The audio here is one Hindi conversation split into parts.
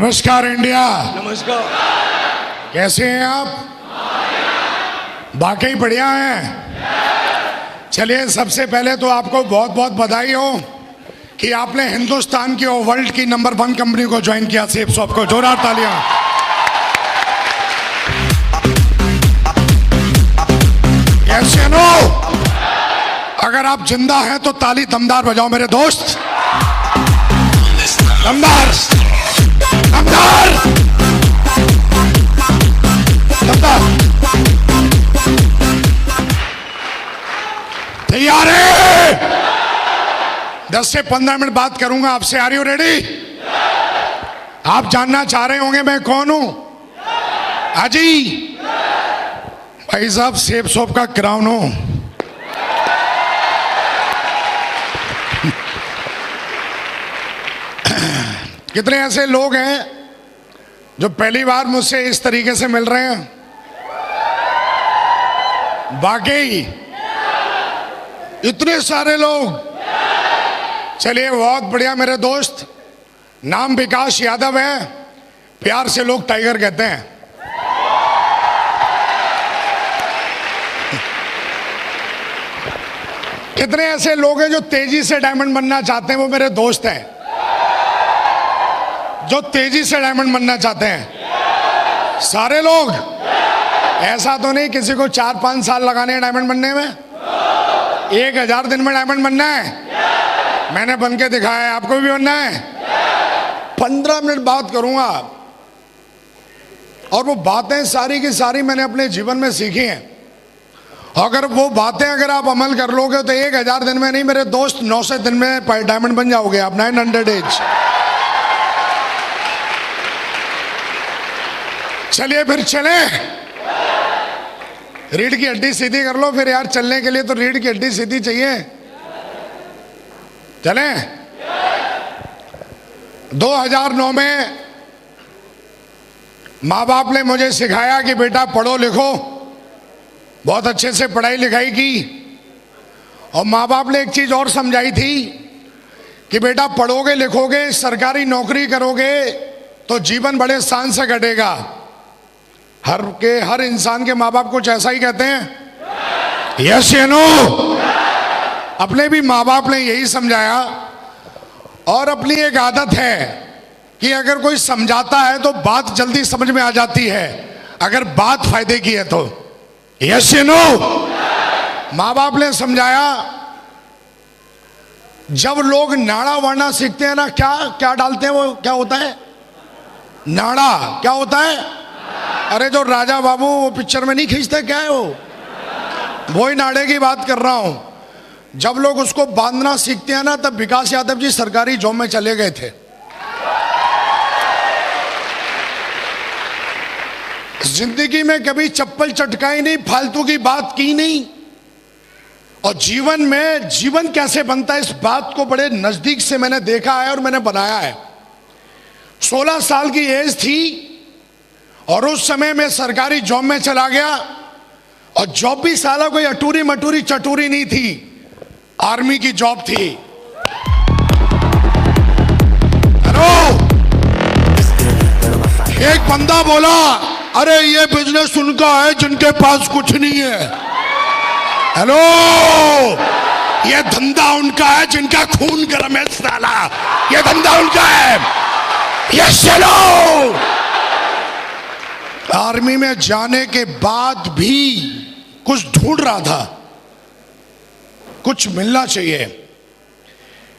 नमस्कार इंडिया। नमस्कार। कैसे हैं आप? वाकई बढ़िया हैं। चलिए, सबसे पहले तो आपको बहुत बहुत बधाई हो कि आपने हिंदुस्तान की और वर्ल्ड की नंबर 1 कंपनी को ज्वाइन किया, सेप शॉप को। जोरदार तालियां। यस या नो? अगर आप जिंदा हैं तो ताली दमदार बजाओ मेरे दोस्त। दमदार दमदार दमदार। तैयार है? 10 से 15 मिनट बात करूंगा आपसे। Are you ready? आप जानना चाह रहे होंगे मैं कौन हूं। हाजी भाई साहब, सेप शॉप का क्राउन हूं। कितने ऐसे लोग हैं जो पहली बार मुझसे इस तरीके से मिल रहे हैं? वाकई इतने सारे लोग। चलिए, बहुत बढ़िया मेरे दोस्त। नाम विकास यादव है, प्यार से लोग टाइगर कहते हैं। कितने ऐसे लोग हैं जो तेजी से डायमंड बनना चाहते हैं? वो मेरे दोस्त हैं जो तेजी से डायमंड बनना चाहते हैं। सारे लोग। ऐसा तो नहीं किसी को 4-5 साल लगाने हैं डायमंड बनने में। 1000 दिन में डायमंड बनना है। मैंने बन के दिखाया है, आपको भी बनना है। 15 मिनट बात करूंगा और वो बातें सारी की सारी मैंने अपने जीवन में सीखी हैं। अगर वो बातें अगर आप अमल कर लोगे तो 1000 दिन में नहीं मेरे दोस्त, 900 दिन में डायमंड बन जाओगे आप। 900 डेज। चलिए फिर चले। रीढ़ की हड्डी सीधी कर लो फिर यार। चलने के लिए तो रीढ़ की हड्डी सीधी चाहिए। चले। 2009 में माँ बाप ने मुझे सिखाया कि बेटा पढ़ो लिखो। बहुत अच्छे से पढ़ाई लिखाई की। और माँ बाप ने एक चीज और समझाई थी कि बेटा पढ़ोगे लिखोगे, सरकारी नौकरी करोगे तो जीवन बड़े शान से कटेगा। हर इंसान के माँ बाप कुछ ऐसा ही कहते हैं। यस या नो? अपने भी माँ बाप ने यही समझाया। और अपनी एक आदत है कि अगर कोई समझाता है तो बात जल्दी समझ में आ जाती है, अगर बात फायदे की है तो। यस या नो? माँ बाप ने समझाया, जब लोग नाड़ा वाड़ा सीखते हैं ना, क्या क्या डालते हैं वो, क्या होता है? नाड़ा। क्या होता है? अरे जो राजा बाबू वो पिक्चर में नहीं खींचते, क्या है वो ही नाड़े की बात कर रहा हूं। जब लोग उसको बांधना सीखते हैं ना, तब विकास यादव जी सरकारी जॉब में चले गए थे। जिंदगी में कभी चप्पल चटकाई नहीं, फालतू की बात की नहीं। और जीवन में जीवन कैसे बनता है इस बात को बड़े नजदीक से मैंने देखा है और मैंने बनाया है। 16 साल की एज थी और उस समय मैं सरकारी जॉब में चला गया। और जॉब भी साला कोई अटूरी मटूरी चटूरी नहीं थी, आर्मी की जॉब थी। हेलो, एक बंदा बोला, अरे ये बिजनेस उनका है जिनके पास कुछ नहीं है। हेलो, ये धंधा उनका है जिनका खून गर्म है साला। ये धंधा उनका है। ये चलो। आर्मी में जाने के बाद भी कुछ ढूंढ रहा था, कुछ मिलना चाहिए।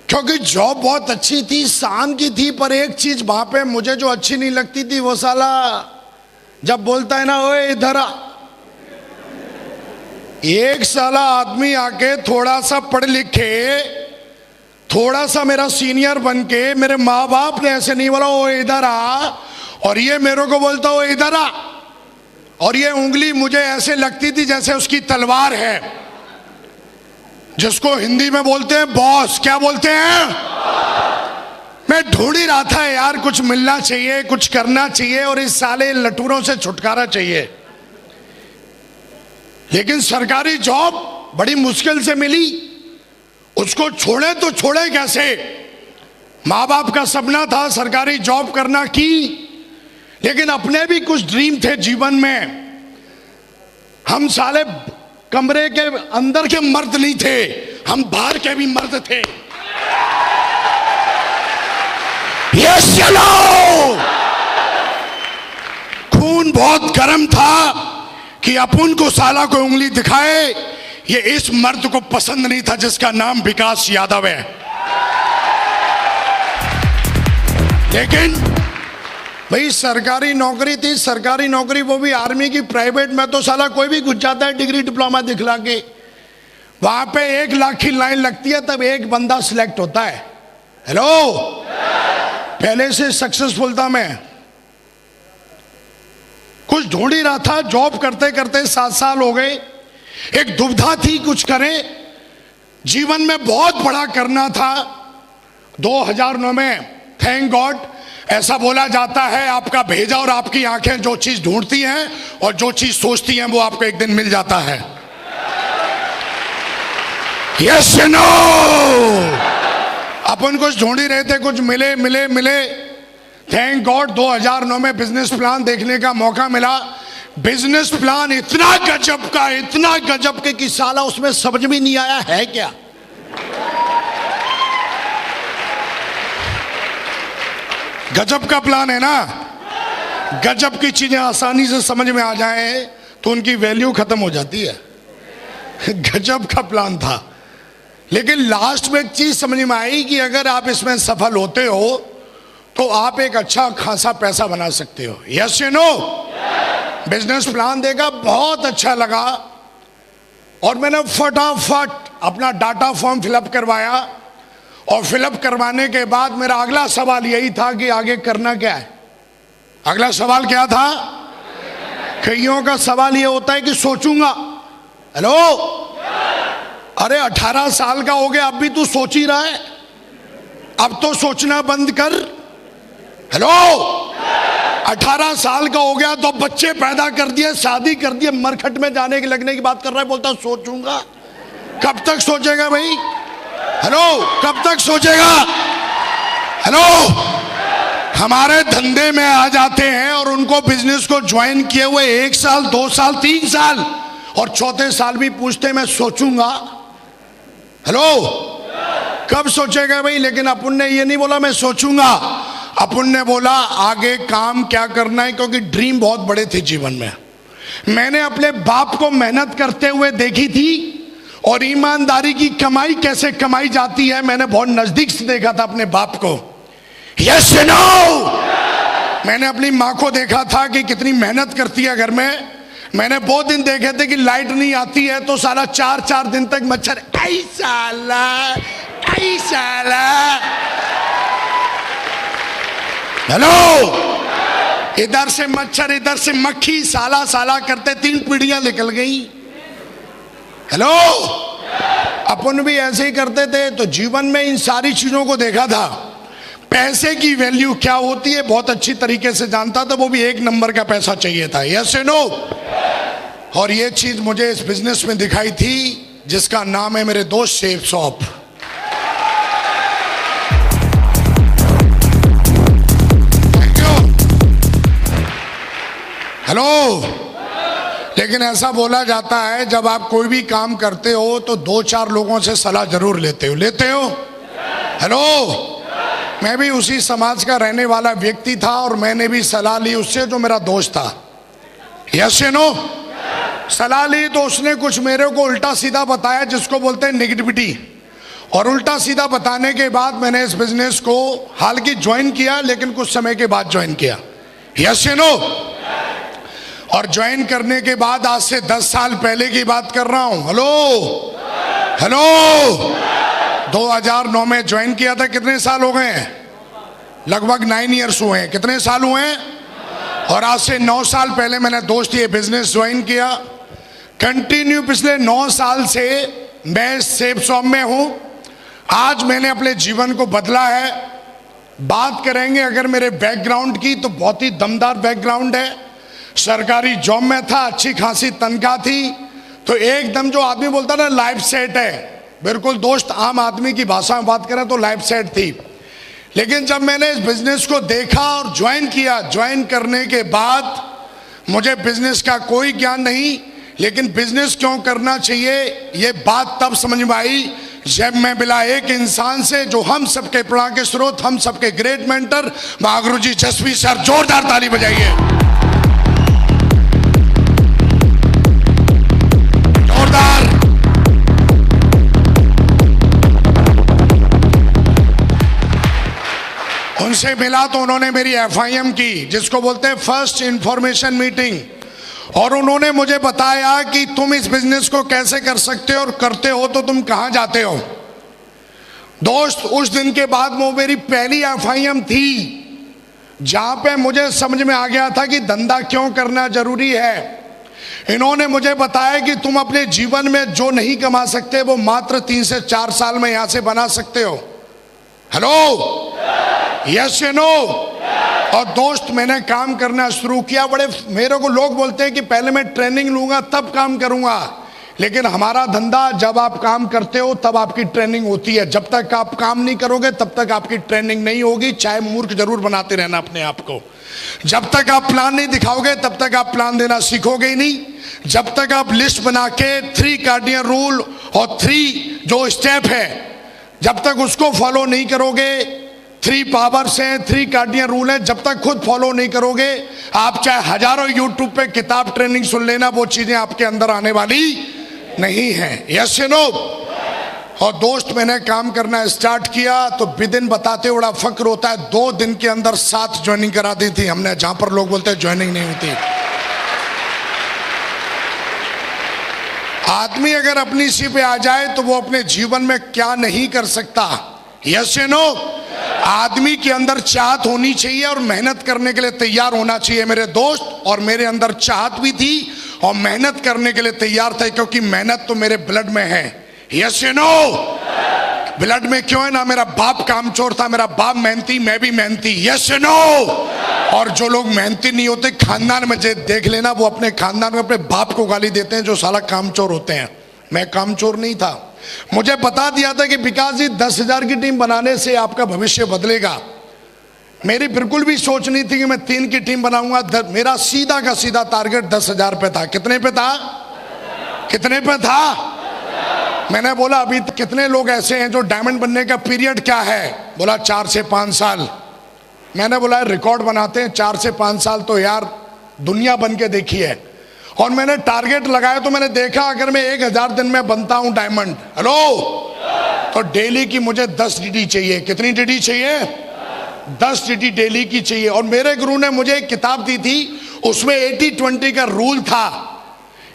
क्योंकि जॉब बहुत अच्छी थी, शान की थी, पर एक चीज वहां पे मुझे जो अच्छी नहीं लगती थी, वो साला जब बोलता है ना, ओए इधर आ। एक साला आदमी आके थोड़ा सा पढ़ लिखे, थोड़ा सा मेरा सीनियर बन के, मेरे माँ बाप ने ऐसे नहीं बोला ओए इधर आ, और ये मेरे को बोलता ओ इधर आ। और ये उंगली मुझे ऐसे लगती थी जैसे उसकी तलवार है, जिसको हिंदी में बोलते हैं बॉस। क्या बोलते हैं? मैं ढूंढ ही रहा था यार, कुछ मिलना चाहिए, कुछ करना चाहिए और इस साले लटूरों से छुटकारा चाहिए। लेकिन सरकारी जॉब बड़ी मुश्किल से मिली। उसको छोड़े तो छोड़े कैसे? माँ बाप का सपना था सरकारी जॉब करना की, लेकिन अपने भी कुछ ड्रीम थे जीवन में। हम साले कमरे के अंदर के मर्द नहीं थे, हम बाहर के भी मर्द थे। यस चलो, खून बहुत गर्म था कि अपन को साला को उंगली दिखाए। ये इस मर्द को पसंद नहीं था जिसका नाम विकास यादव है। लेकिन भाई सरकारी नौकरी थी, सरकारी नौकरी वो भी आर्मी की, प्राइवेट में तो साला कोई भी घुस जाता है डिग्री डिप्लोमा दिखला के। वहां पे 1 लाख की लाइन लगती है, तब एक बंदा सिलेक्ट होता है। हेलो, पहले से सक्सेसफुल था मैं, कुछ ढूंढ ही रहा था, जॉब करते करते 7 साल हो गए। एक दुविधा थी कुछ करें, जीवन में बहुत बड़ा करना था। 2009 में थैंक गॉड, ऐसा बोला जाता है आपका भेजा और आपकी आंखें जो चीज ढूंढती हैं और जो चीज सोचती हैं वो आपको एक दिन मिल जाता है। यस नो, अपन कुछ ढूंढ ही रहे थे, कुछ मिले मिले मिले। थैंक गॉड 2009 में बिजनेस प्लान देखने का मौका मिला। बिजनेस प्लान इतना गजब के कि साला उसमें समझ में नहीं आया है क्या। गजब का प्लान है ना, गजब की चीजें आसानी से समझ में आ जाए तो उनकी वैल्यू खत्म हो जाती है। गजब का प्लान था, लेकिन लास्ट में एक चीज समझ में आई कि अगर आप इसमें सफल होते हो तो आप एक अच्छा खासा पैसा बना सकते हो। यस या नो? बिजनेस प्लान देखा, बहुत अच्छा लगा और मैंने फटाफट अपना डाटा फॉर्म फिलअप करवाया। और फिलअप करवाने के बाद मेरा अगला सवाल यही था कि आगे करना क्या है। अगला सवाल क्या था? कईयों का सवाल ये होता है कि सोचूंगा। हेलो, अरे 18 साल का हो गया, अब भी तू सोच ही रहा है? अब तो सोचना बंद कर। हेलो, 18 साल का हो गया तो बच्चे पैदा कर दिए, शादी कर दिए, मरखट में जाने के लगने की बात कर रहा है, बोलता सोचूंगा। कब तक सोचेगा भाई? हेलो, कब तक सोचेगा? हेलो, हमारे धंधे में आ जाते हैं और उनको बिजनेस को ज्वाइन किए हुए 1 साल 2 साल 3 साल और चौथे साल भी पूछते मैं सोचूंगा। हेलो, कब सोचेगा भाई? लेकिन अपन ने ये नहीं बोला मैं सोचूंगा, अपन ने बोला आगे काम क्या करना है, क्योंकि ड्रीम बहुत बड़े थे जीवन में। मैंने अपने बाप को मेहनत करते हुए देखी थी और ईमानदारी की कमाई कैसे कमाई जाती है मैंने बहुत नजदीक से देखा था अपने बाप को। यस नो, मैंने अपनी माँ को देखा था कि कितनी मेहनत करती है घर में। मैंने बहुत दिन देखे थे कि लाइट नहीं आती है तो साला 4 दिन तक मच्छर ऐसा। हेलो, इधर से मच्छर इधर से मक्खी, साला करते 3 पीढ़ियां निकल गई। हेलो, अपन भी ऐसे ही करते थे। तो जीवन में इन सारी चीजों को देखा था। पैसे की वैल्यू क्या होती है बहुत अच्छी तरीके से जानता था, वो भी 1 नंबर का पैसा चाहिए था। Yes no? और ये चीज मुझे इस बिजनेस में दिखाई थी जिसका नाम है मेरे दोस्त शेफ शॉप। हेलो, लेकिन ऐसा बोला जाता है जब आप कोई भी काम करते हो तो 2-4 लोगों से सलाह जरूर लेते हो। हेलो, मैं भी उसी समाज का रहने वाला व्यक्ति था और मैंने भी सलाह ली उससे जो मेरा दोस्त था। Yes no? सलाह ली तो उसने कुछ मेरे को उल्टा सीधा बताया जिसको बोलते हैं नेगेटिविटी। और उल्टा सीधा बताने के बाद मैंने इस बिजनेस को हालांकि ज्वाइन किया, लेकिन कुछ समय के बाद ज्वाइन किया। Yes no? और ज्वाइन करने के बाद आज से 10 साल पहले की बात कर रहा हूं। हेलो, 2009 में ज्वाइन किया था। कितने साल हो गए हैं? लगभग 9 इयर्स हुए हैं। कितने साल हुए हैं? और आज से 9 साल पहले मैंने दोस्त ये बिजनेस ज्वाइन किया। कंटिन्यू पिछले 9 साल से मैं सेफ शॉप में हूं। आज मैंने अपने जीवन को बदला है। बात करेंगे अगर मेरे बैकग्राउंड की तो बहुत ही दमदार बैकग्राउंड है। सरकारी जॉब में था, अच्छी खासी तनख्वाह थी, तो एकदम जो आदमी बोलता ना लाइफ सेट है, बिल्कुल दोस्त आम आदमी की भाषा में बात करें तो लाइफ सेट थी। लेकिन जब मैंने इस बिजनेस को देखा और ज्वाइन किया, ज्वाइन करने के बाद मुझे बिजनेस का कोई ज्ञान नहीं, लेकिन बिजनेस क्यों करना चाहिए ये बात तब समझ में आई जब मैं मिला एक इंसान से जो हम सबके प्रेरणा के स्रोत, हम सबके ग्रेट मेंटर महागुरु जी जसवी सर। जोरदार ताली बजाइए। जोरदार। उनसे मिला तो उन्होंने मेरी FIM की, जिसको बोलते हैं फर्स्ट इंफॉर्मेशन मीटिंग, और उन्होंने मुझे बताया कि तुम इस बिजनेस को कैसे कर सकते हो और करते हो तो तुम कहां जाते हो। दोस्त, उस दिन के बाद वो मेरी पहली FIM थी जहां पे मुझे समझ में आ गया था कि धंधा क्यों करना जरूरी है। इन्होंने मुझे बताया कि तुम अपने जीवन में जो नहीं कमा सकते वो मात्र 3 से 4 साल में यहां से बना सकते हो। हेलो, यस या नो? और दोस्त, मैंने काम करना शुरू किया। बड़े मेरे को लोग बोलते हैं कि पहले मैं ट्रेनिंग लूंगा तब काम करूंगा, लेकिन हमारा धंधा जब आप काम करते हो तब आपकी ट्रेनिंग होती है। जब तक आप काम नहीं करोगे तब तक आपकी ट्रेनिंग नहीं होगी, चाहे मूर्ख जरूर बनाते रहना अपने आप को। जब तक आप प्लान नहीं दिखाओगे तब तक आप प्लान देना सीखोगे ही नहीं। जब तक आप लिस्ट बना के 3 कार्डिनल रूल और 3 जो स्टेप है, जब तक उसको फॉलो नहीं करोगे, 3 पावर्स हैं, 3 कार्डिनल रूल है, जब तक खुद फॉलो नहीं करोगे, आप चाहे हजारों यूट्यूब पे किताब ट्रेनिंग सुन लेना, वो चीजें आपके अंदर आने वाली नहीं है। यस या नो? और दोस्त, मैंने काम करना स्टार्ट किया तो विदिन बताते बड़ा फक्र होता है, 2 दिन के अंदर 7 ज्वाइनिंग करा दी थी हमने, जहां पर लोग बोलते हैं ज्वाइनिंग नहीं होती। आदमी अगर अपनी इसी पे आ जाए तो वो अपने जीवन में क्या नहीं कर सकता। यस या नो? आदमी के अंदर चाहत होनी चाहिए और मेहनत करने के लिए तैयार होना चाहिए मेरे दोस्त। और मेरे अंदर चाहत भी थी और मेहनत करने के लिए तैयार था, क्योंकि मेहनत तो मेरे ब्लड में है। यस या नो? ब्लड में क्यों है ना? मेरा बाप कामचोर था, मेरा बाप मेहनती, मैं भी मेहनती। यस या नो? और जो लोग मेहनती नहीं होते खानदान में देख लेना, वो अपने खानदान में अपने बाप को गाली देते हैं जो साला कामचोर होते हैं। मैं कामचोर नहीं था। मुझे बता दिया था कि विकास जी 10,000 की टीम बनाने से आपका भविष्य बदलेगा। मेरी बिल्कुल भी सोच नहीं थी कि मैं 3 की टीम बनाऊंगा। मेरा सीधा का सीधा टारगेट 10,000 पे था। कितने पे था? कितने पे था? मैंने बोला अभी कितने लोग ऐसे हैं जो डायमंड बनने का पीरियड क्या है? बोला 4 से 5 साल। मैंने बोला रिकॉर्ड बनाते हैं, 4 से 5 साल तो यार दुनिया बन के देखी है। और मैंने टारगेट लगाया तो मैंने देखा अगर मैं 1000 दिन में बनता हूं डायमंड, हेलो, तो डेली की मुझे 10 DD चाहिए। कितनी DD चाहिए? 10 DD डेली की चाहिए। और मेरे गुरु ने मुझे एक किताब दी थी, उसमें 80-20 का रूल था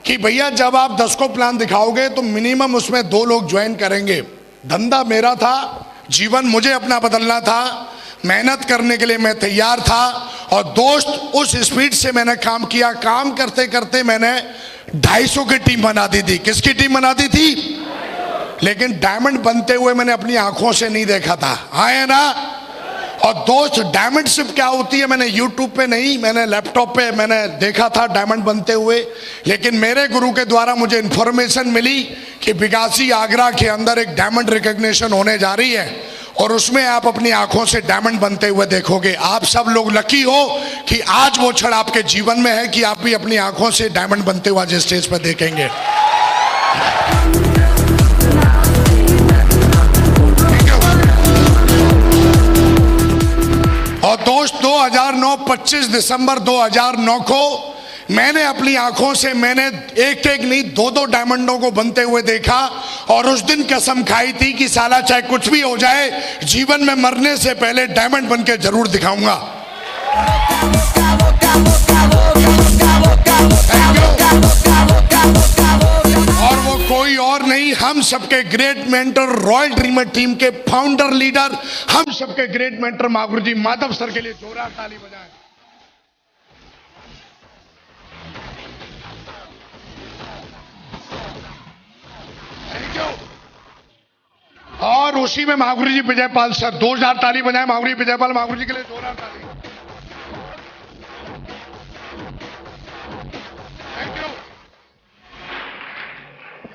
कि भैया जब आप 10 को प्लान दिखाओगे तो मिनिमम उसमें 2 लोग ज्वाइन करेंगे। धंधा मेरा था, जीवन मुझे अपना बदलना था, मेहनत करने के लिए मैं तैयार था। और दोस्त, उस स्पीड से मैंने काम किया। काम करते करते मैंने 250 की टीम बना दी थी। किसकी टीम बना दी थी? लेकिन डायमंड बनते हुए मैंने अपनी आंखों से नहीं देखा था। हाँ है ना? और दोस्त, डायमंडशिप क्या होती है मैंने यूट्यूब पे नहीं, मैंने लैपटॉप पे मैंने देखा था डायमंड बनते हुए। लेकिन मेरे गुरु के द्वारा मुझे इंफॉर्मेशन मिली कि विकासी आगरा के अंदर एक डायमंड रिकॉग्निशन होने जा रही है और उसमें आप अपनी आंखों से डायमंड बनते हुए देखोगे। आप सब लोग लकी हो कि आज वो क्षण आपके जीवन में है कि आप भी अपनी आंखों से डायमंड बनते हुए आज स्टेज पर देखेंगे। और दोस्त, 2009 25 दिसंबर 2009 को मैंने अपनी आंखों से मैंने एक नहीं 2 डायमंडों को बनते हुए देखा। और उस दिन कसम खाई थी कि साला चाहे कुछ भी हो जाए, जीवन में मरने से पहले डायमंड बन के जरूर दिखाऊंगा। और वो कोई और नहीं, हम सबके great mentor, royal dreamer team के फाउंडर लीडर, हम सबके ग्रेट मेंटर महागुरु जी माधव सर के लिए जोरदार ताली बजाएं। और उसी में महागुरु जी विजयपाल सर, 2000 ताली बजाएं महागुरु जी विजयपाल महागुरु जी के लिए जोरदार ताली।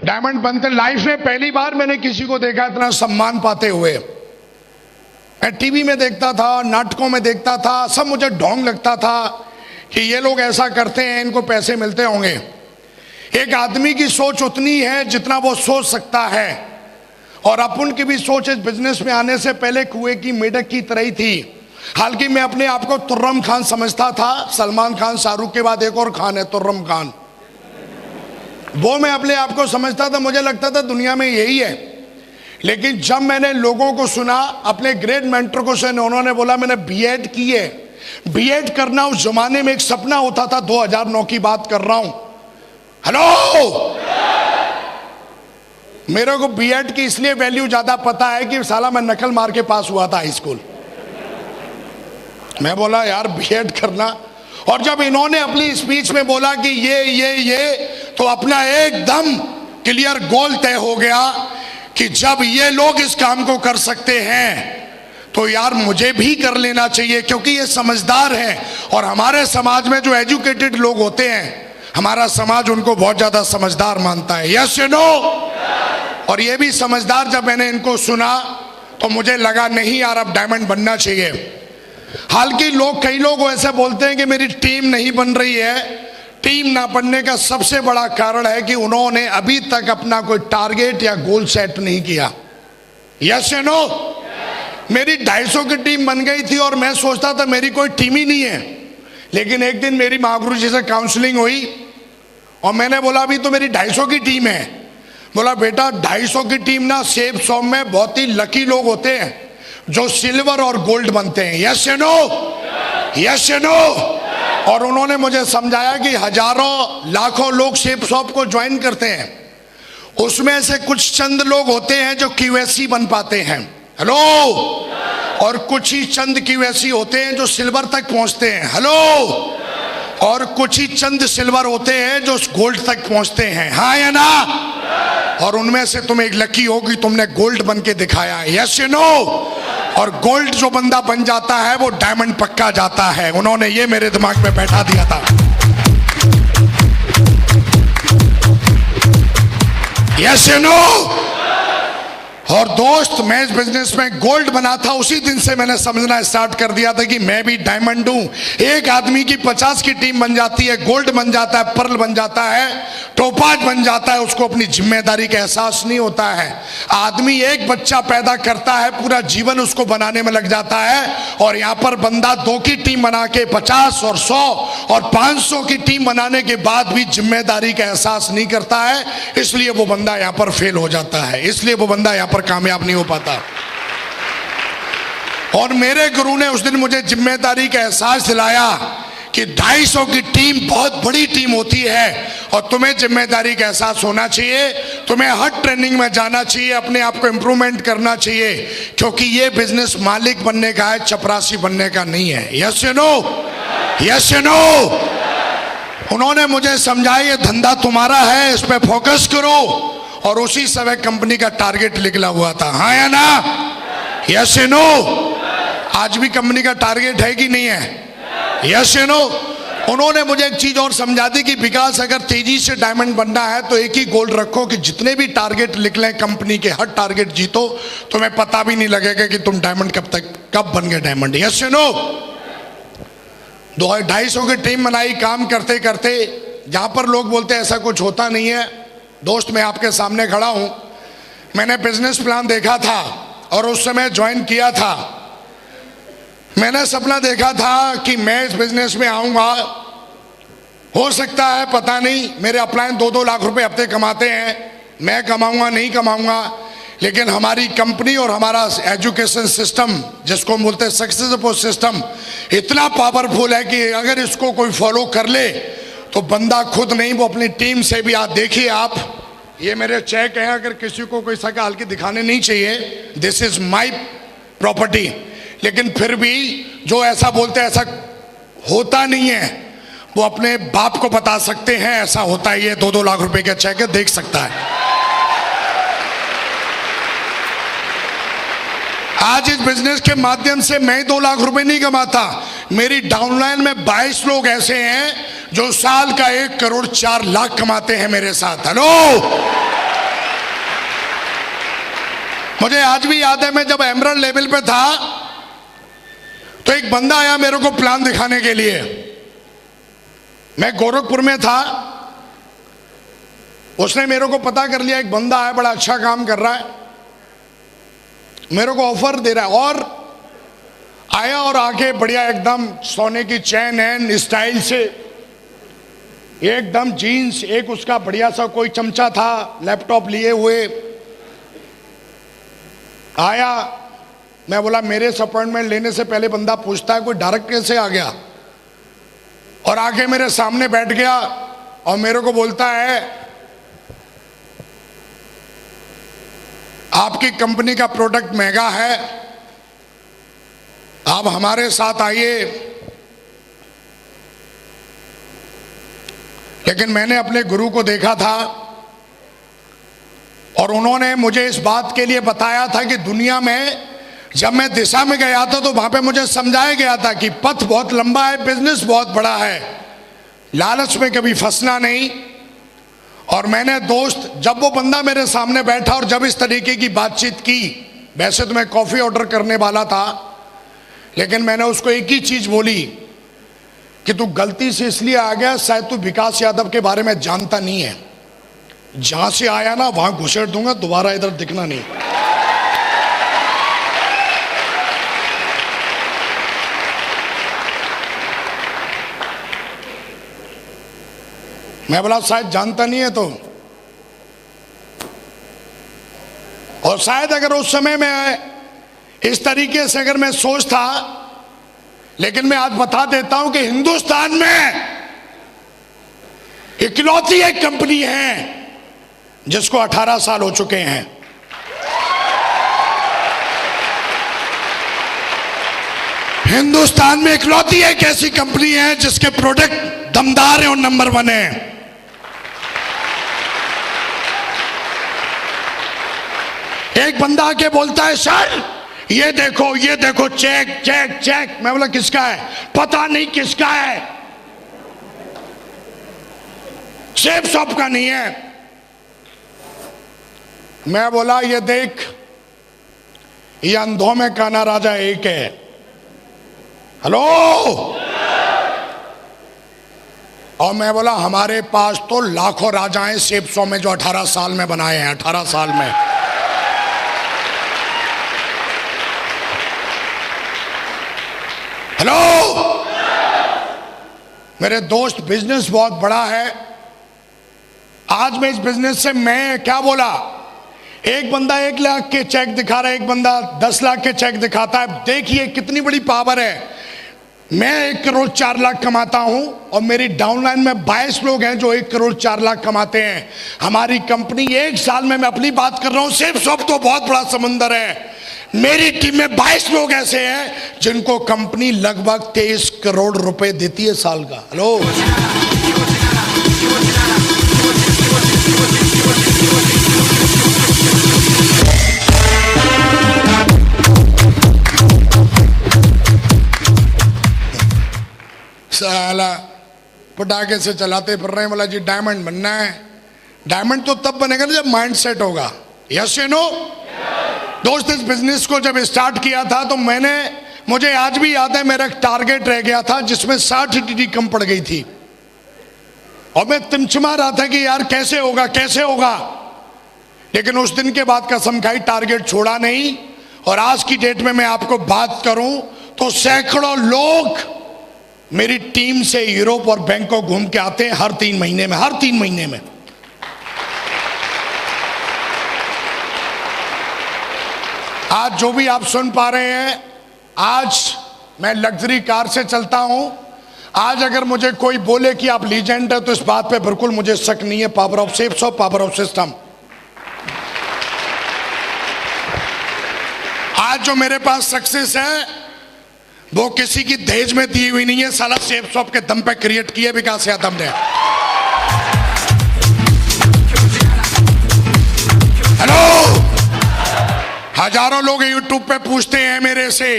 डायमंड बनते लाइफ में पहली बार मैंने किसी को देखा इतना सम्मान पाते हुए। मैं टीवी में देखता था, नाटकों में देखता था, सब मुझे ढोंग लगता था कि ये लोग ऐसा करते हैं, इनको पैसे मिलते होंगे। एक आदमी की सोच उतनी है जितना वो सोच सकता है, और अपन की भी सोच इस बिजनेस में आने से पहले कुएं की मेढक की तरह ही थी। हालांकि मैं अपने आप को तुर्रम खान समझता था। सलमान खान, शाहरुख के बाद एक और खान है तुर्रम खान, वो मैं अपने आप को समझता था। मुझे लगता था दुनिया में यही है। लेकिन जब मैंने लोगों को सुना, अपने ग्रेट मेंटर को सुना, उन्होंने बोला मैंने बीएड की है। बीएड करना उस जमाने में एक सपना होता था। 2009 की बात कर रहा हूं। हेलो, मेरे को बीएड की इसलिए वैल्यू ज्यादा पता है कि साला मैं नकल मार के पास हुआ था हाई स्कूल। मैं बोला यार बीएड करना, और जब इन्होंने अपनी स्पीच में बोला कि ये तो अपना एकदम क्लियर गोल तय हो गया कि जब ये लोग इस काम को कर सकते हैं तो यार मुझे भी कर लेना चाहिए, क्योंकि ये समझदार हैं। और हमारे समाज में जो एजुकेटेड लोग होते हैं, हमारा समाज उनको बहुत ज्यादा समझदार मानता है। Yes you know. और ये भी समझदार, जब मैंने इनको सुना तो मुझे लगा नहीं यार अब डायमंड बनना चाहिए। हालांकि कई लोग ऐसे बोलते हैं कि मेरी टीम नहीं बन रही है। टीम ना बनने का सबसे बड़ा कारण है कि उन्होंने अभी तक अपना कोई टारगेट या गोल सेट नहीं किया। यस या नो। मेरी 250 की टीम बन गई थी और मैं सोचता था मेरी कोई टीम ही नहीं है। लेकिन एक दिन मेरी महागुरु जी से काउंसलिंग हुई और मैंने बोला अभी तो मेरी 250 की टीम है। बोला बेटा 250 की टीम ना सेब सॉम में बहुत ही लकी लोग होते हैं जो सिल्वर और गोल्ड बनते हैं। यस या नो, यस या नो। और उन्होंने मुझे समझाया कि हजारों लाखों लोग शेप शॉप को ज्वाइन करते हैं, उसमें से कुछ चंद लोग होते हैं जो क्यूएससी बन पाते हैं। हेलो। और कुछ ही चंद क्यूएससी होते हैं जो सिल्वर तक पहुंचते हैं। हेलो। और कुछ ही चंद सिल्वर होते हैं जो गोल्ड तक पहुंचते हैं। हाँ या ना। और उनमें से तुम एक लकी हो कि तुमने गोल्ड बन के दिखाया है। Yes you know. और गोल्ड जो बंदा बन जाता है वो डायमंड पक्का जाता है। उन्होंने ये मेरे दिमाग में बैठा दिया था। Yes you know. और दोस्त, मैं इस बिजनेस में गोल्ड बना था, उसी दिन से मैंने समझना स्टार्ट कर दिया था कि मैं भी डायमंड हूं। एक आदमी की 50 की टीम बन जाती है, गोल्ड बन जाता है, पर्ल बन जाता है, टोपाज बन जाता है, उसको अपनी जिम्मेदारी का एहसास नहीं होता है। आदमी एक बच्चा पैदा करता है, पूरा जीवन उसको बनाने में लग जाता है। और यहाँ पर बंदा 2 की टीम बना के 50 और 100 और 500 की टीम बनाने के बाद भी जिम्मेदारी का एहसास नहीं करता है, इसलिए वो बंदा यहाँ पर फेल हो जाता है, इसलिए वो बंदा यहाँ पर कामयाब नहीं हो पाता। और मेरे गुरु ने उस दिन मुझे जिम्मेदारी का एहसास दिलाया कि 250 की टीम बहुत बड़ी टीम होती है और तुम्हें जिम्मेदारी का एहसास होना चाहिए। तुम्हें हर ट्रेनिंग में जाना चाहिए, अपने आप को इम्प्रूवमेंट करना चाहिए, क्योंकि ये बिजनेस मालिक बनने का है, चपरासी बनने का नहीं है। Yes you know, yes you know. उन्होंने मुझे समझाया ये धंधा तुम्हारा है, इस पे फोकस करो। और उसी समय कंपनी का टारगेट निकला हुआ था। हाँ या ना। Yes you know. आज भी कंपनी का टारगेट है कि नहीं है? Yes you know. उन्होंने मुझे एक चीज और समझा दी कि विकास, अगर तेजी से डायमंड बनना है तो एक ही गोल रखो कि जितने भी टारगेट निकले कंपनी के, हर टारगेट जीतो, तुम्हें पता भी नहीं लगेगा कि तुम डायमंड कब बन गए डायमंड। Yes you know. 250 की टीम बनाई, काम करते करते, जहां पर लोग बोलते हैं ऐसा कुछ होता नहीं है, दोस्त मैं आपके सामने खड़ा हूं। मैंने बिजनेस प्लान देखा था और उस समय ज्वाइन किया था। मैंने सपना देखा था कि मैं इस बिजनेस में आऊंगा। हो सकता है, पता नहीं, मेरे अपलाइन 2-2 लाख रुपए हफ्ते कमाते हैं, मैं कमाऊंगा नहीं कमाऊंगा, लेकिन हमारी कंपनी और हमारा एजुकेशन सिस्टम, जिसको हम बोलते हैं सक्सेसफुल सिस्टम, इतना पावरफुल है कि अगर इसको कोई फॉलो कर ले तो बंदा खुद नहीं, वो अपनी टीम से भी। आप देखिए, आप ये मेरे चेक हैं, अगर किसी को कोई सका हल्की दिखाने नहीं चाहिए, दिस इज माई प्रॉपर्टी। लेकिन फिर भी जो ऐसा बोलते हैं ऐसा होता नहीं है, वो अपने बाप को बता सकते हैं ऐसा होता है। ये 2-2 लाख रुपए का चेक है, देख सकता है। आज इस बिजनेस के माध्यम से मैं 2 लाख रुपए नहीं कमाता, मेरी डाउनलाइन में 22 लोग ऐसे हैं जो साल का 1 करोड़ 4 लाख कमाते हैं मेरे साथ। हेलो। मुझे आज भी याद है, मैं जब एमरल्ड लेवल पे था तो एक बंदा आया मेरे को प्लान दिखाने के लिए। मैं गोरखपुर में था, उसने मेरे को पता कर लिया एक बंदा है बड़ा अच्छा काम कर रहा है, मेरे को ऑफर दे रहा है। और आया और आके बढ़िया एकदम सोने की चैन है स्टाइल से, एकदम जीन्स, एक उसका बढ़िया सा कोई चमचा था लैपटॉप लिए हुए आया। मैं बोला मेरे से अपॉइंटमेंट लेने से पहले बंदा पूछता है कोई डायरेक्ट कैसे आ गया, और आके मेरे सामने बैठ गया और मेरे को बोलता है आपकी कंपनी का प्रोडक्ट महंगा है, आप हमारे साथ आइए। लेकिन मैंने अपने गुरु को देखा था और उन्होंने मुझे इस बात के लिए बताया था कि दुनिया में जब मैं दिशा में गया था तो वहां पे मुझे समझाया गया था कि पथ बहुत लंबा है, बिजनेस बहुत बड़ा है, लालच में कभी फंसना नहीं। और मैंने दोस्त, जब वो बंदा मेरे सामने बैठा और जब इस तरीके की बातचीत की, वैसे तो मैं कॉफी ऑर्डर करने वाला था, लेकिन मैंने उसको एक ही चीज बोली कि तू गलती से इसलिए आ गया, शायद तू विकास यादव के बारे में जानता नहीं है, जहां से आया ना वहां घुसेड़ दूंगा, दोबारा इधर दिखना नहीं। मैं बोला शायद जानता नहीं है तो, और शायद अगर उस समय में इस तरीके से अगर मैं सोचता, लेकिन मैं आज बता देता हूं कि हिंदुस्तान में इकलौती एक कंपनी है जिसको 18 साल हो चुके हैं। हिंदुस्तान में इकलौती एक ऐसी कंपनी है जिसके प्रोडक्ट दमदार है और नंबर 1 है। एक बंदा आके बोलता है सर ये देखो चेक चेक चेक। मैं बोला किसका है? पता नहीं किसका है, सेफ शॉप का नहीं है। मैं बोला ये देख, ये अंधों में काना राजा एक है। हेलो। और मैं बोला हमारे पास तो लाखों राजा हैं सेफ शॉप में जो 18 साल में बनाए हैं, 18 साल में। हेलो। मेरे दोस्त, बिजनेस बहुत बड़ा है। आज मैं इस बिजनेस से, मैं क्या बोला, एक बंदा 1 लाख के चेक दिखा रहा है, एक बंदा 10 लाख के चेक दिखाता है। देखिए कितनी बड़ी पावर है। मैं 1 करोड़ 4 लाख कमाता हूं और मेरी डाउनलाइन में 22 लोग हैं जो 1 करोड़ 4 लाख कमाते हैं। हमारी कंपनी 1 साल में, मैं अपनी बात कर रहा हूं, सेफ शॉप तो बहुत बड़ा समंदर है, मेरी टीम में 22 लोग ऐसे हैं जिनको कंपनी लगभग 23 करोड़ रुपए देती है साल का। हेलो। साला पटाखे से चलाते फिर रहे हैं, बोला जी डायमंड बनना है। डायमंड तो तब बनेगा ना जब माइंड सेट होगा। यस या नो? दोस्त, इस बिजनेस को जब स्टार्ट किया था तो मुझे आज भी याद है, मेरा एक टारगेट रह गया था जिसमें 60 टीडी कम पड़ गई थी और मैं तिमचमा रहा था कि यार कैसे होगा कैसे होगा। लेकिन उस दिन के बाद कसम खाई, टारगेट छोड़ा नहीं। और आज की डेट में मैं आपको बात करूं तो सैकड़ों लोग मेरी टीम से यूरोप और बैंकॉक घूम के आते हैं हर 3 महीने में, हर 3 महीने में। आज जो भी आप सुन पा रहे हैं, आज मैं लग्जरी कार से चलता हूं। आज अगर मुझे कोई बोले कि आप लीजेंड है तो इस बात पे बिल्कुल मुझे शक नहीं है। Power of safe shop, power of system. आज जो मेरे पास सक्सेस है वो किसी की दहेज में दी हुई नहीं है, साला सेफ शॉप के दम पे क्रिएट किया विकास यादव ने। हेलो। हजारों लोग यूट्यूब पे पूछते हैं मेरे से,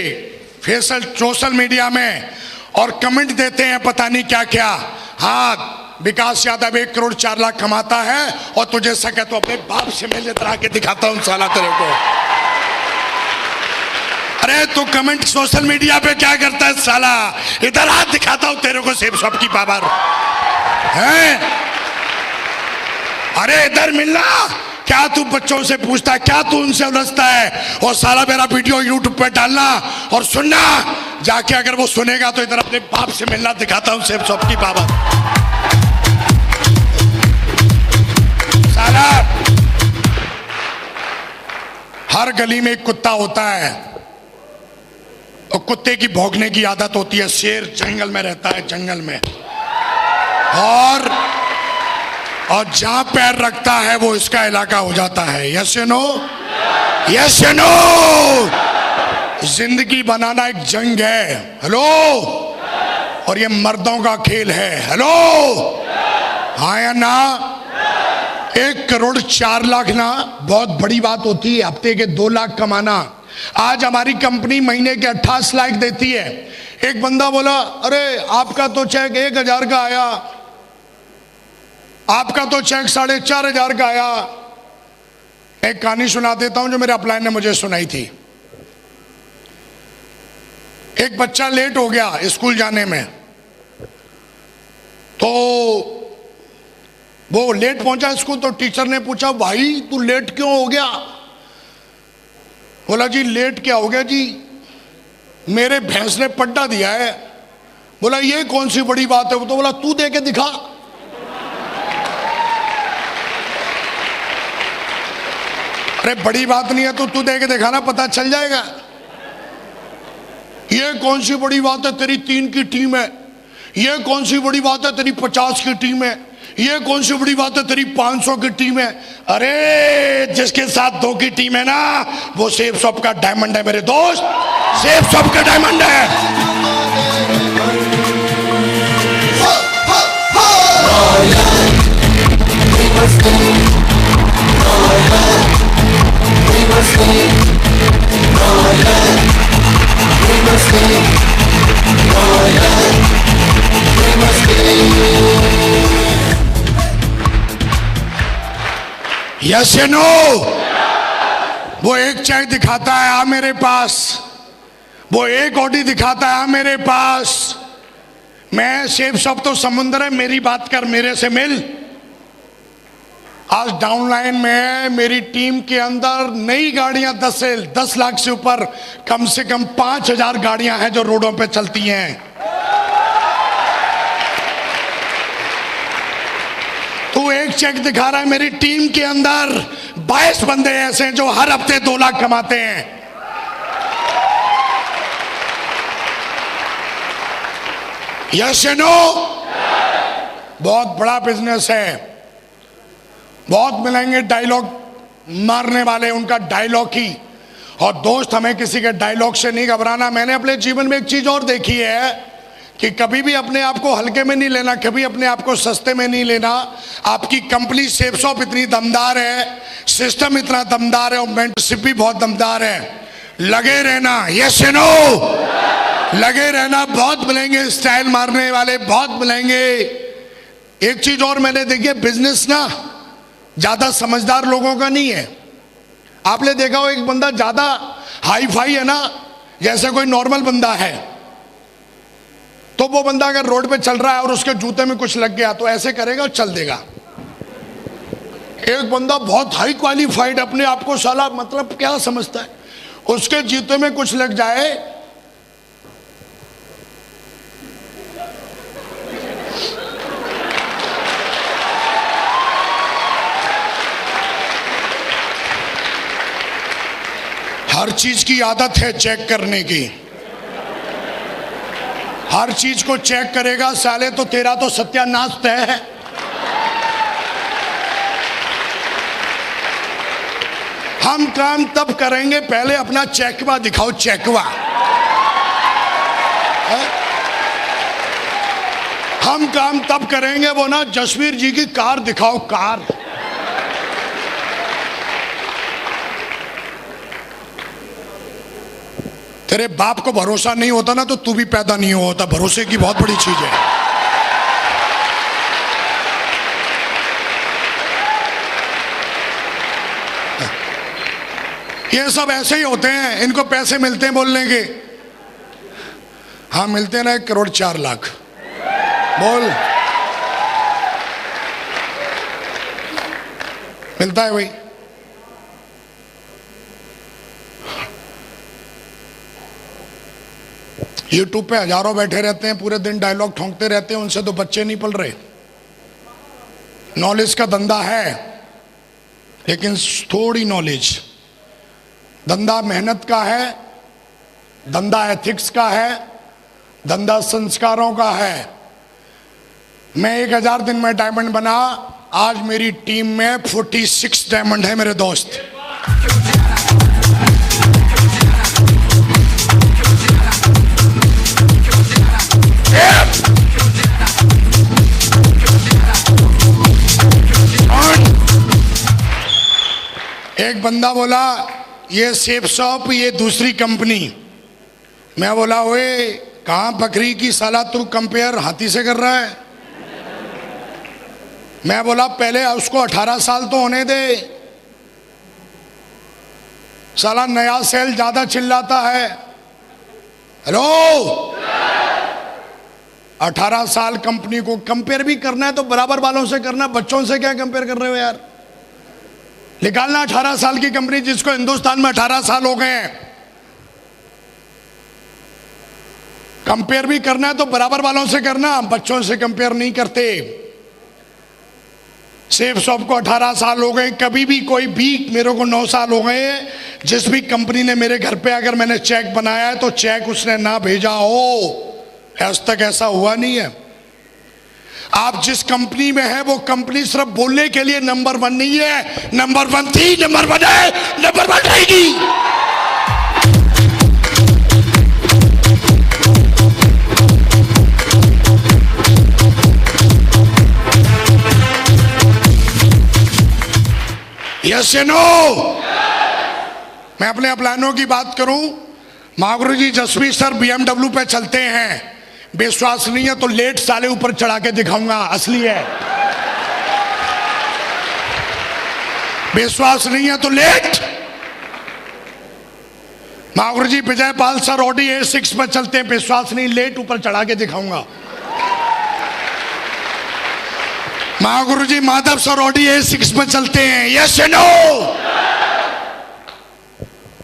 सोशल मीडिया में, और कमेंट देते हैं पता नहीं क्या क्या। हाँ, विकास यादव 1 करोड़ 4 लाख कमाता है और तुझे सके तो अपने बाप से मैं लेकर आके दिखाता हूं साला तेरे को। अरे तू कमेंट सोशल मीडिया पे क्या करता है साला? इधर हाथ दिखाता हूं तेरे को सेब शॉप की पावर है। अरे इधर मिलना। क्या तू बच्चों से पूछता है? क्या तू उनसे उलझता है? और साला मेरा वीडियो यूट्यूब पे डालना और सुनना जाके, अगर वो सुनेगा तो इधर अपने बाप से मिलना, दिखाता हूं सेब शॉप की पावर। साला हर गली में एक कुत्ता होता है और कुत्ते की भौंकने की आदत होती है। शेर जंगल में रहता है, जंगल में, और जहां पैर रखता है वो इसका इलाका हो जाता है। यस या नो? यस या नो? जिंदगी बनाना एक जंग है। हेलो? और ये मर्दों का खेल है। हेलो? हाँ या ना? 1,04,00,000 ना बहुत बड़ी बात होती है। हफ्ते के 2 लाख कमाना। आज हमारी कंपनी महीने के 28 लाख देती है। एक बंदा बोला, अरे आपका तो चेक 1,000 का आया, आपका तो चेक 4,500 का आया। एक कहानी सुना देता हूं जो मेरे अपलाइन ने मुझे सुनाई थी। एक बच्चा लेट हो गया स्कूल जाने में, तो वो लेट पहुंचा स्कूल, तो टीचर ने पूछा, भाई तू लेट क्यों हो गया? बोला, जी लेट क्या हो गया जी, मेरे भैंस ने पट्टा दिया है। बोला, ये कौन सी बड़ी बात है? वो तो बोला, तू दे के दिखा। अरे बड़ी बात नहीं है तो तू दे के दिखाना, पता चल जाएगा। ये कौन सी बड़ी बात है, तेरी 3 की टीम है। ये कौन सी बड़ी बात है, तेरी 50 की टीम है। ये कौन सी बड़ी बात है, तेरी 500 की टीम है। अरे जिसके साथ 2 की टीम है ना, वो सेब शॉप का डायमंड है मेरे दोस्त, सेब शॉप का डायमंड है। यस या नो? वो एक चेक दिखाता है, आ मेरे पास। वो एक ऑडी दिखाता है, आ मेरे पास। मैं सेब शॉप तो समुंदर है, मेरी बात कर, मेरे से मिल। आज डाउनलाइन में मेरी टीम के अंदर नई गाड़ियां 10 लाख से ऊपर, कम से कम 5,000 गाड़ियां हैं जो रोडों पे चलती हैं। तू एक चेक दिखा रहा है, मेरी टीम के अंदर 22 बंदे ऐसे हैं जो हर हफ्ते 2 लाख कमाते हैं। यस या नो? बहुत बड़ा बिजनेस है। बहुत मिलेंगे डायलॉग मारने वाले, उनका डायलॉग ही। और दोस्त, हमें किसी के डायलॉग से नहीं घबराना। मैंने अपने जीवन में एक चीज और देखी है कि कभी भी अपने आप को हल्के में नहीं लेना, कभी अपने आप को सस्ते में नहीं लेना। आपकी कंपनी सेब शॉप इतनी दमदार है, सिस्टम इतना दमदार है और मेंटरशिप भी बहुत दमदार है। लगे रहना। यस या नो? लगे रहना। बहुत मिलेंगे स्टाइल मारने वाले, बहुत मिलेंगे। एक चीज और मैंने देखी है, बिजनेस ना ज्यादा समझदार लोगों का नहीं है। आपने देखा हो, एक बंदा ज्यादा हाई फाई है ना, जैसे कोई नॉर्मल बंदा है, तो वो बंदा अगर रोड पे चल रहा है और उसके जूते में कुछ लग गया तो ऐसे करेगा और चल देगा। एक बंदा बहुत हाई क्वालिफाइड, अपने आप को साला मतलब क्या समझता है, उसके जूते में कुछ लग जाए हर चीज की आदत है चेक करने की। हर चीज को चेक करेगा साले तो तेरा तो सत्यानाश तय है। हम काम तब करेंगे, पहले अपना चेकवा दिखाओ, चेकवा। हम काम तब करेंगे, वो ना जसवीर जी की कार दिखाओ, कार। तेरे बाप को भरोसा नहीं होता ना तो तू भी पैदा नहीं होता। भरोसे की बहुत बड़ी चीज है। ये सब ऐसे ही होते हैं, इनको पैसे मिलते हैं बोलने के। हाँ मिलते हैं ना, 1,04,00,000 बोल, मिलता है भाई। यूट्यूब पे हजारों बैठे रहते हैं, पूरे दिन डायलॉग ठोंकते रहते हैं, उनसे तो बच्चे नहीं पल रहे। नॉलेज का धंधा है, लेकिन थोड़ी नॉलेज। धंधा मेहनत का है, धंधा एथिक्स का है, धंधा संस्कारों का है। मैं 1000 दिन में डायमंड बना, आज मेरी टीम में 46 डायमंड है मेरे दोस्त। एक बंदा बोला ये सेफ शॉप, ये दूसरी कंपनी। मैं बोला ओए कहां बकरी की साला, तू कंपेयर हाथी से कर रहा है। मैं बोला पहले उसको 18 साल तो होने दे, साला नया सेल ज्यादा चिल्लाता है। हेलो, 18 साल कंपनी को कंपेयर भी करना है तो बराबर वालों से करना, बच्चों से क्या कंपेयर कर रहे हो यार। निकालना 18 साल की कंपनी जिसको हिंदुस्तान में 18 साल हो गए हैं। कंपेयर भी करना है तो बराबर वालों से करना, बच्चों से कंपेयर नहीं करते। सेफ शॉप को 18 साल हो गए, कभी भी कोई भी, मेरे को 9 साल हो गए, जिस भी कंपनी ने मेरे घर पे अगर मैंने चेक बनाया है तो चेक उसने ना भेजा हो, आज तक ऐसा हुआ नहीं है। आप जिस कंपनी में है वो कंपनी सिर्फ बोलने के लिए नंबर 1 नहीं है, नंबर 1 थी, नंबर 1 है, नंबर 1 रहेगी। यस या नो? मैं अपने प्लानों की बात करूं, महागुरु जी जसवीर सर BMW पे चलते हैं, विश्वास नहीं है तो लेट साले ऊपर चढ़ा के दिखाऊंगा, असली है। विश्वास नहीं है तो लेट। महागुरु जी Vijay Pal sir Audi A6 पर चलते हैं, विश्वास नहीं, लेट ऊपर चढ़ा के दिखाऊंगा। महागुरु जी माधव सर ऑडी A6 पर चलते हैं, यस या नो?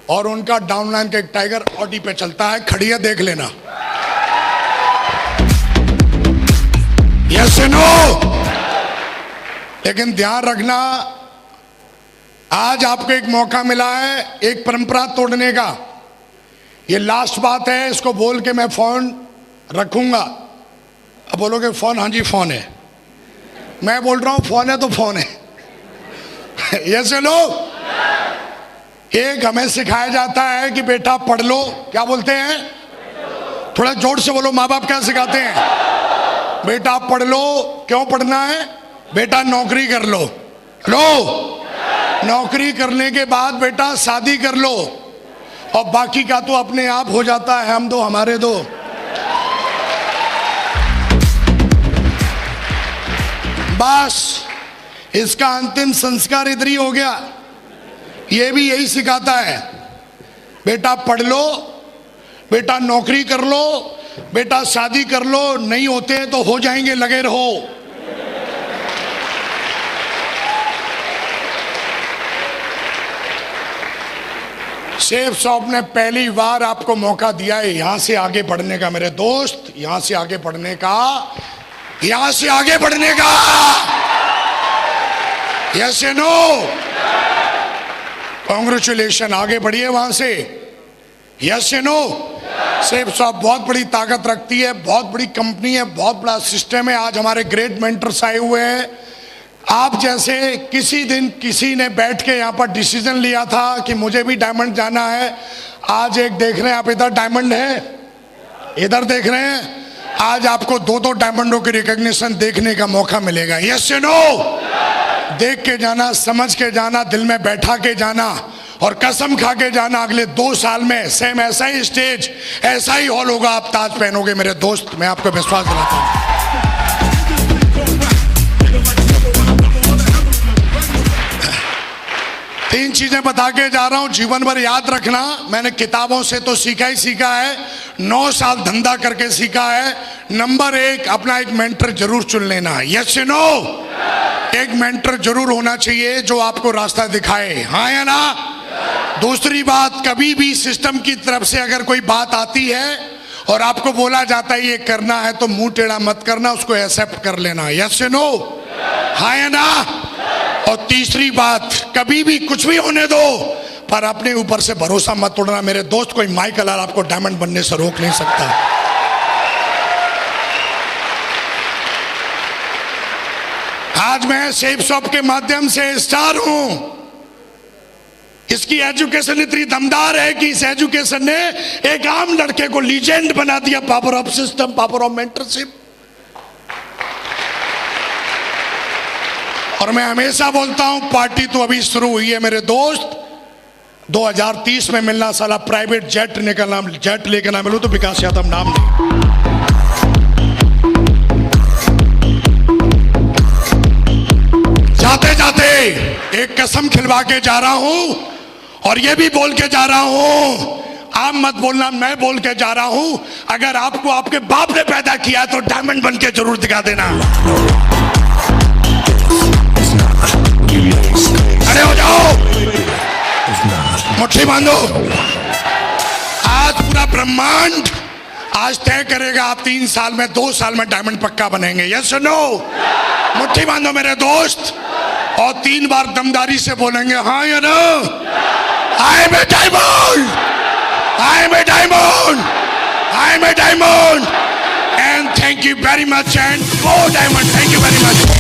और उनका डाउनलाइन का एक टाइगर ऑडी पे चलता है, खड़ी है, देख लेना। यस या नो? लेकिन ध्यान रखना, आज आपको एक मौका मिला है एक परंपरा तोड़ने का। ये लास्ट बात है, इसको बोल के मैं फोन रखूंगा। अब बोलोगे फोन, हाँ जी फोन है। मैं बोल रहा हूं फोन है तो फोन है। यस या नो? एक हमें सिखाया जाता है कि बेटा पढ़ लो, क्या बोलते हैं? थोड़ा जोर से बोलो, माँ बाप क्या सिखाते हैं? बेटा पढ़ लो। क्यों पढ़ना है? बेटा नौकरी कर लो। लो, नौकरी करने के बाद बेटा शादी कर लो, और बाकी का तो अपने आप हो जाता है, हम दो हमारे दो। बस इसका अंतिम संस्कार इधर ही हो गया। ये भी यही सिखाता है, बेटा पढ़ लो, बेटा नौकरी कर लो, बेटा शादी कर लो, नहीं होते तो हो जाएंगे, लगे रहो। सेफ शॉप ने पहली बार आपको मौका दिया है यहां से आगे बढ़ने का मेरे दोस्त, यहां से आगे बढ़ने का, यहां से आगे बढ़ने का। यस या नो? कांग्रेचुलेशन, आगे बढ़िए वहां से। यस या नो? सेफ शॉप बहुत बड़ी ताकत रखती है, बहुत बड़ी कंपनी है, बहुत बड़ा सिस्टम है। आज हमारे ग्रेट मेंटर्स आए हुए हैं। आप जैसे किसी दिन किसी ने बैठ के यहाँ पर डिसीजन लिया था कि मुझे भी डायमंड जाना है, आज एक देख रहे हैं आप, इधर डायमंड है, इधर देख रहे हैं, आज आपको 2-2 डायमंडों की रिकॉग्निशन देखने का मौका मिलेगा। यस या नो? देख के जाना, समझ के जाना, दिल में बैठा के जाना, और कसम खा के जाना अगले 2 साल में सेम ऐसा ही स्टेज, ऐसा ही हॉल होगा, आप ताज पहनोगे मेरे दोस्त, मैं आपको विश्वास दिलाता हूं। तीन चीजें बता के जा रहा हूं, जीवन भर याद रखना। मैंने किताबों से तो सीखा ही सीखा है, 9 साल धंधा करके सीखा है। नंबर 1, अपना एक मेंटर जरूर चुन लेना। यस या नो? एक मेंटर जरूर होना चाहिए जो आपको रास्ता दिखाए, हाँ या ना? दूसरी बात, कभी भी सिस्टम की तरफ से अगर कोई बात आती है और आपको बोला जाता है ये करना है, तो मुंह टेढ़ा मत करना, उसको एक्सेप्ट कर लेना। यस या नो? हाँ या ना? और तीसरी बात, कभी भी कुछ भी होने दो, पर अपने ऊपर से भरोसा मत तोड़ना। मेरे दोस्त, कोई माइकल आपको डायमंड बनने से रोक नहीं सकता। आज मैं सेफ शॉप के माध्यम से स्टार हूं। इसकी एजुकेशन इतनी दमदार है कि इस एजुकेशन ने एक आम लड़के को लीजेंड बना दिया। Power of system, power of mentorship. और मैं हमेशा बोलता हूं, पार्टी तो अभी शुरू हुई है मेरे दोस्त। 2030 में मिलना, साला प्राइवेट जेट निकलना, जेट लेकर ना मिलूं तो विकास यादव नाम नहीं। जाते जाते एक कसम खिलवा के जा रहा हूं, और ये भी बोल के जा रहा हूं, आप मत बोलना, मैं बोल के जा रहा हूं, अगर आपको आपके बाप ने पैदा किया तो डायमंड बन के जरूर दिखा देना। खड़े हो जाओ, मुट्ठी बांधो। आज पूरा ब्रह्मांड आज तय करेगा, आप 3 साल में, 2 साल में डायमंड पक्का बनेंगे। यस और नो? मुट्ठी बांधो मेरे दोस्त, और 3 बार दमदारी से बोलेंगे, हाँ या ना? I am a diamond, I am a diamond, I am a diamond. And thank you very much, and go diamond. Thank you very much.